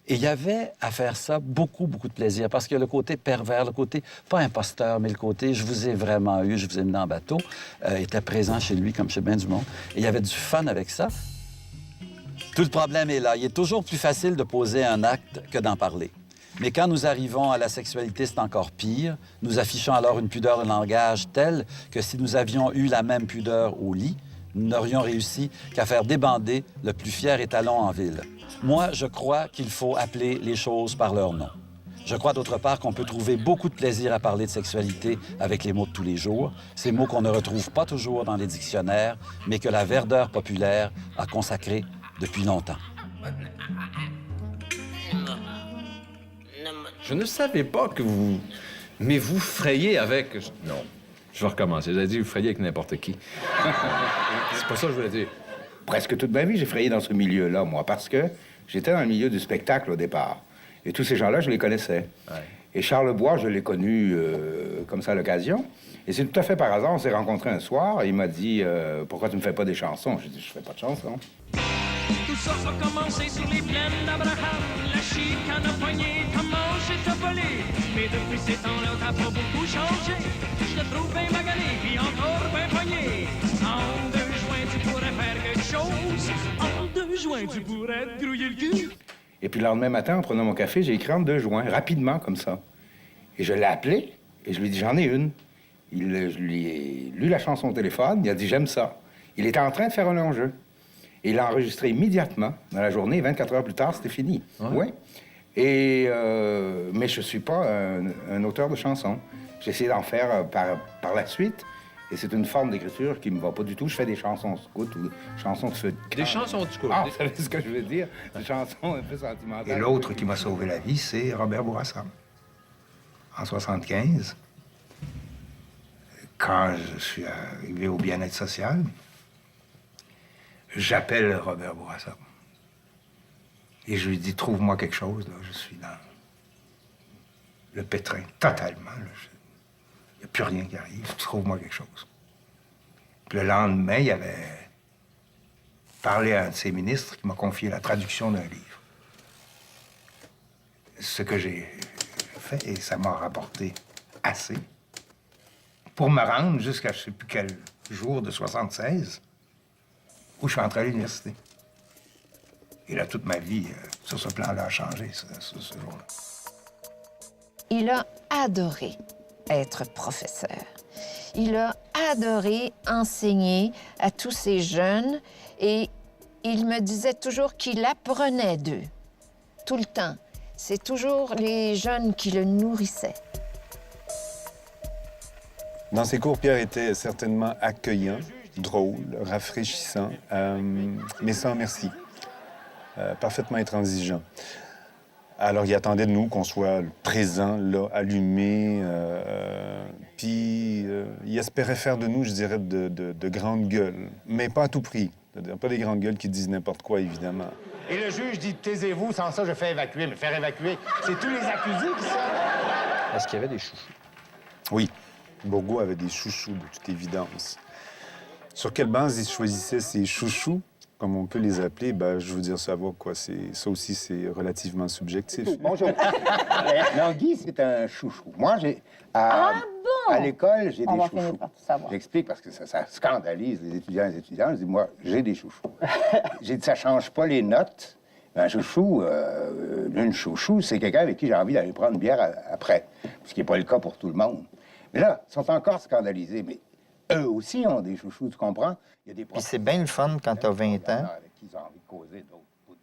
Et il y avait à faire ça beaucoup, beaucoup de plaisir. Parce que le côté pervers, le côté, pas imposteur, mais le côté « je vous ai vraiment eu, je vous ai mis dans le bateau », était présent chez lui comme chez bien du monde. Et il y avait du fun avec ça. Tout le problème est là. Il est toujours plus facile de poser un acte que d'en parler. Mais quand nous arrivons à la sexualité, c'est encore pire. Nous affichons alors une pudeur de langage telle que si nous avions eu la même pudeur au lit, nous n'aurions réussi qu'à faire débander le plus fier étalon en ville. Moi, je crois qu'il faut appeler les choses par leur nom. Je crois d'autre part qu'on peut trouver beaucoup de plaisir à parler de sexualité avec les mots de tous les jours, ces mots qu'on ne retrouve pas toujours dans les dictionnaires, mais que la verdeur populaire a consacrés depuis longtemps. Je ne savais pas que vous... Mais vous frayez avec... Non. Je vais recommencer. Vous avez dit que vous frayez avec n'importe qui. C'est pas ça que je voulais dire. Presque toute ma vie, j'ai frayé dans ce milieu-là, moi, parce que j'étais dans le milieu du spectacle au départ. Et tous ces gens-là, je les connaissais. Ouais. Et Charles Bois, je l'ai connu comme ça à l'occasion. Et c'est tout à fait par hasard, on s'est rencontrés un soir, et il m'a dit « Pourquoi tu me fais pas des chansons? » J'ai dit « Je fais pas de chansons. » ça a commencé sur les plaines d'Abraham. La chicane a pogné, t'as mangé, t'as volé. Mais depuis ces temps-là, t'as pas beaucoup changé. Je te trouve bien magané, puis encore bien pogné. En 2 juin, tu pourrais faire quelque chose. En 2 juin, tu pourrais te grouiller le cul. Et puis le lendemain matin, en prenant mon café, j'ai écrit en 2 juin, rapidement, comme ça. Et je l'ai appelé, et je lui ai dit, j'en ai une. Je lui ai lu la chanson au téléphone, il a dit, j'aime ça. Il était en train de faire un long jeu. Et il l'a enregistré immédiatement, dans la journée, 24 heures plus tard, c'était fini. Ouais. Et, mais je ne suis pas un auteur de chansons. J'ai essayé d'en faire par la suite, et c'est une forme d'écriture qui me va pas du tout. Je fais des chansons scouts ou des chansons de feu de camp. Des chansons scouts. Ah, vous savez ce que je veux dire? Des chansons un peu sentimentales. Et l'autre qui m'a sauvé la vie, c'est Robert Bourassa. En 75, quand je suis arrivé au bien-être social, j'appelle Robert Bourassa. Et je lui dis, trouve-moi quelque chose, là. Je suis dans le pétrin, totalement. Il n'y a plus rien qui arrive, trouve-moi quelque chose. Puis le lendemain, il avait parlé à un de ses ministres qui m'a confié la traduction d'un livre. Ce que j'ai fait, et ça m'a rapporté assez pour me rendre jusqu'à je ne sais plus quel jour de 76, où je suis entré à l'université. Et là, toute ma vie, sur ce plan-là, a changé, ce jour-là. Il a adoré être professeur. Il a adoré enseigner à tous ces jeunes et il me disait toujours qu'il apprenait d'eux, tout le temps. C'est toujours les jeunes qui le nourrissaient. Dans ses cours, Pierre était certainement accueillant, drôle, rafraîchissant, mais sans merci. Parfaitement intransigeant. Alors, il attendait de nous qu'on soit présents, là, allumés, puis il espérait faire de nous, je dirais, de grandes gueules, mais pas à tout prix. C'est-à-dire pas des grandes gueules qui disent n'importe quoi, évidemment. Et le juge dit, taisez-vous, sans ça, je fais évacuer. Mais faire évacuer, c'est tous les accusés qui sont... Est-ce qu'il y avait des chouchous? Oui. Bourgault avait des chouchous, de toute évidence. Sur quelle base il choisissait ses chouchous, comme on peut les appeler, ben, je veux dire savoir quoi. Ça aussi, c'est relativement subjectif. Bonjour. Non, Guy, c'est un chouchou. Moi, à l'école, j'ai des chouchous. J'explique parce que ça scandalise les étudiants et les étudiantes. Je dis, moi, j'ai des chouchous. J'ai dit, ça change pas les notes. Un chouchou, une chouchou, c'est quelqu'un avec qui j'ai envie d'aller prendre une bière après. Ce qui n'est pas le cas pour tout le monde. Mais là, ils sont encore scandalisés. Mais eux aussi ont des chouchous, tu comprends? Puis c'est bien le fun quand tu as 20 ans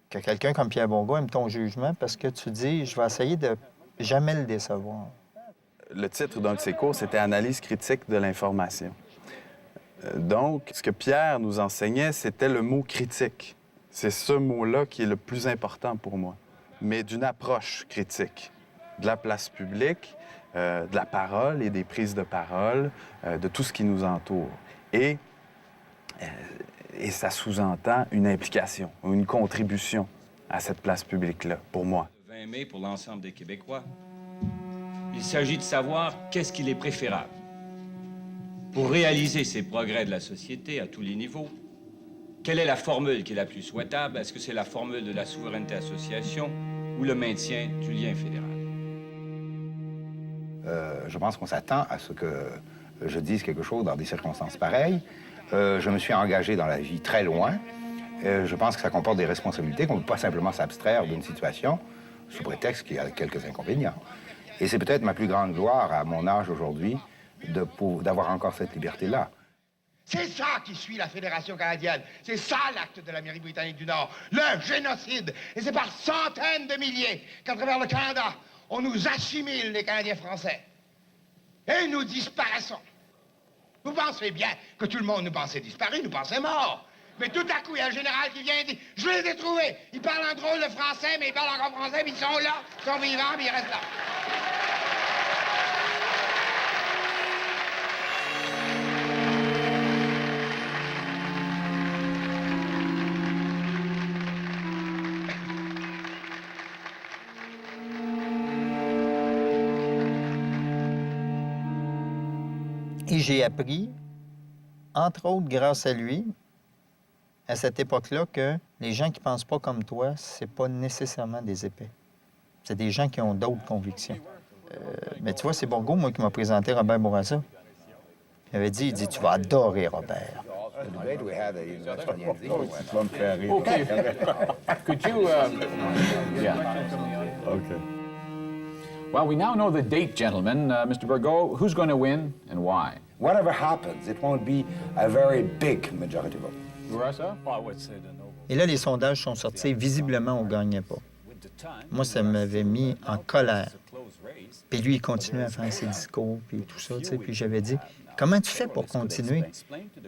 que quelqu'un comme Pierre Bourgault aime ton jugement parce que tu dis, je vais essayer de jamais le décevoir. Le titre d'un de ses cours, c'était « Analyse critique de l'information ». Donc, ce que Pierre nous enseignait, c'était le mot « critique ». C'est ce mot-là qui est le plus important pour moi. Mais d'une approche critique, de la place publique, de la parole et des prises de parole, de tout ce qui nous entoure. Et ça sous-entend une implication, une contribution à cette place publique-là, pour moi. 20 mai pour l'ensemble des Québécois. Il s'agit de savoir qu'est-ce qu'il est préférable pour réaliser ces progrès de la société à tous les niveaux. Quelle est la formule qui est la plus souhaitable? Est-ce que c'est la formule de la souveraineté-association ou le maintien du lien fédéral? Je pense qu'on s'attend à ce que je dise quelque chose dans des circonstances pareilles. Je me suis engagé dans la vie très loin. Je pense que ça comporte des responsabilités, qu'on ne peut pas simplement s'abstraire d'une situation sous prétexte qu'il y a quelques inconvénients. Et c'est peut-être ma plus grande gloire à mon âge aujourd'hui d'avoir encore cette liberté-là. C'est ça qui suit la Fédération canadienne. C'est ça l'acte de l'Amérique britannique du Nord, le génocide. Et c'est par centaines de milliers qu'à travers le Canada, on nous assimile, les Canadiens français. Et nous disparaissons. Vous pensez bien que tout le monde nous pensait disparus, nous pensait morts. Mais tout à coup, il y a un général qui vient et dit « Je les ai trouvés. Ils parlent un drôle de français, mais ils parlent encore français, mais ils sont là, ils sont vivants, mais ils restent là. » Et j'ai appris, entre autres grâce à lui, à cette époque-là, que Les gens qui pensent pas comme toi, c'est pas nécessairement des épais. C'est des gens qui ont d'autres convictions. Mais tu vois, c'est Bourgault, moi, qui m'a présenté Robert Bourassa. Il avait dit, tu vas adorer Robert. Okay. Could you, yeah. Okay. Well, we now know the date, gentlemen. Mr. Bourgault, who's going to win and why? Whatever happens, it won't be a very big majority vote. Et là, les sondages sont sortis. Visiblement, on ne gagnait pas. Moi, ça m'avait mis en colère. Puis lui, il continuait à faire ses discours, puis tout ça, tu sais. Puis j'avais dit, comment tu fais pour continuer?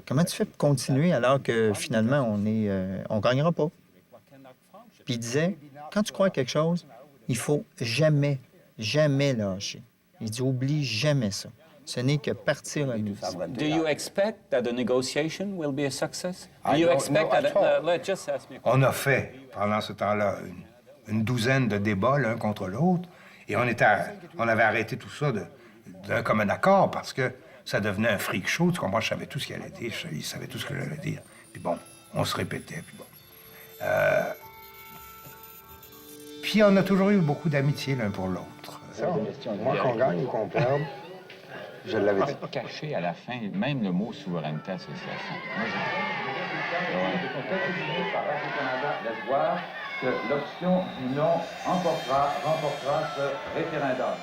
Comment tu fais pour continuer alors que finalement, on gagnera pas? Puis il disait, quand tu crois à quelque chose, il faut jamais, jamais lâcher. Il dit, oublie jamais ça. Ce n'est que partir à nous. Do you expect that the negotiation will be a success? Do you expect that... Let's just ask me. On a fait, pendant ce temps-là, une douzaine de débats l'un contre l'autre, et on avait arrêté tout ça d'un commun accord parce que ça devenait un freak show. Tu comprends? Je savais tout ce qu'il allait dire, il savait tout ce que j'allais dire. Puis bon, on se répétait, puis bon. Puis on a toujours eu beaucoup d'amitié l'un pour l'autre. Moi, qu'on gagne ou qu'on perde, je l'avais dit. Caché à la fin, même le mot souveraineté association. Laisse voir que l'option du non remportera ce référendum.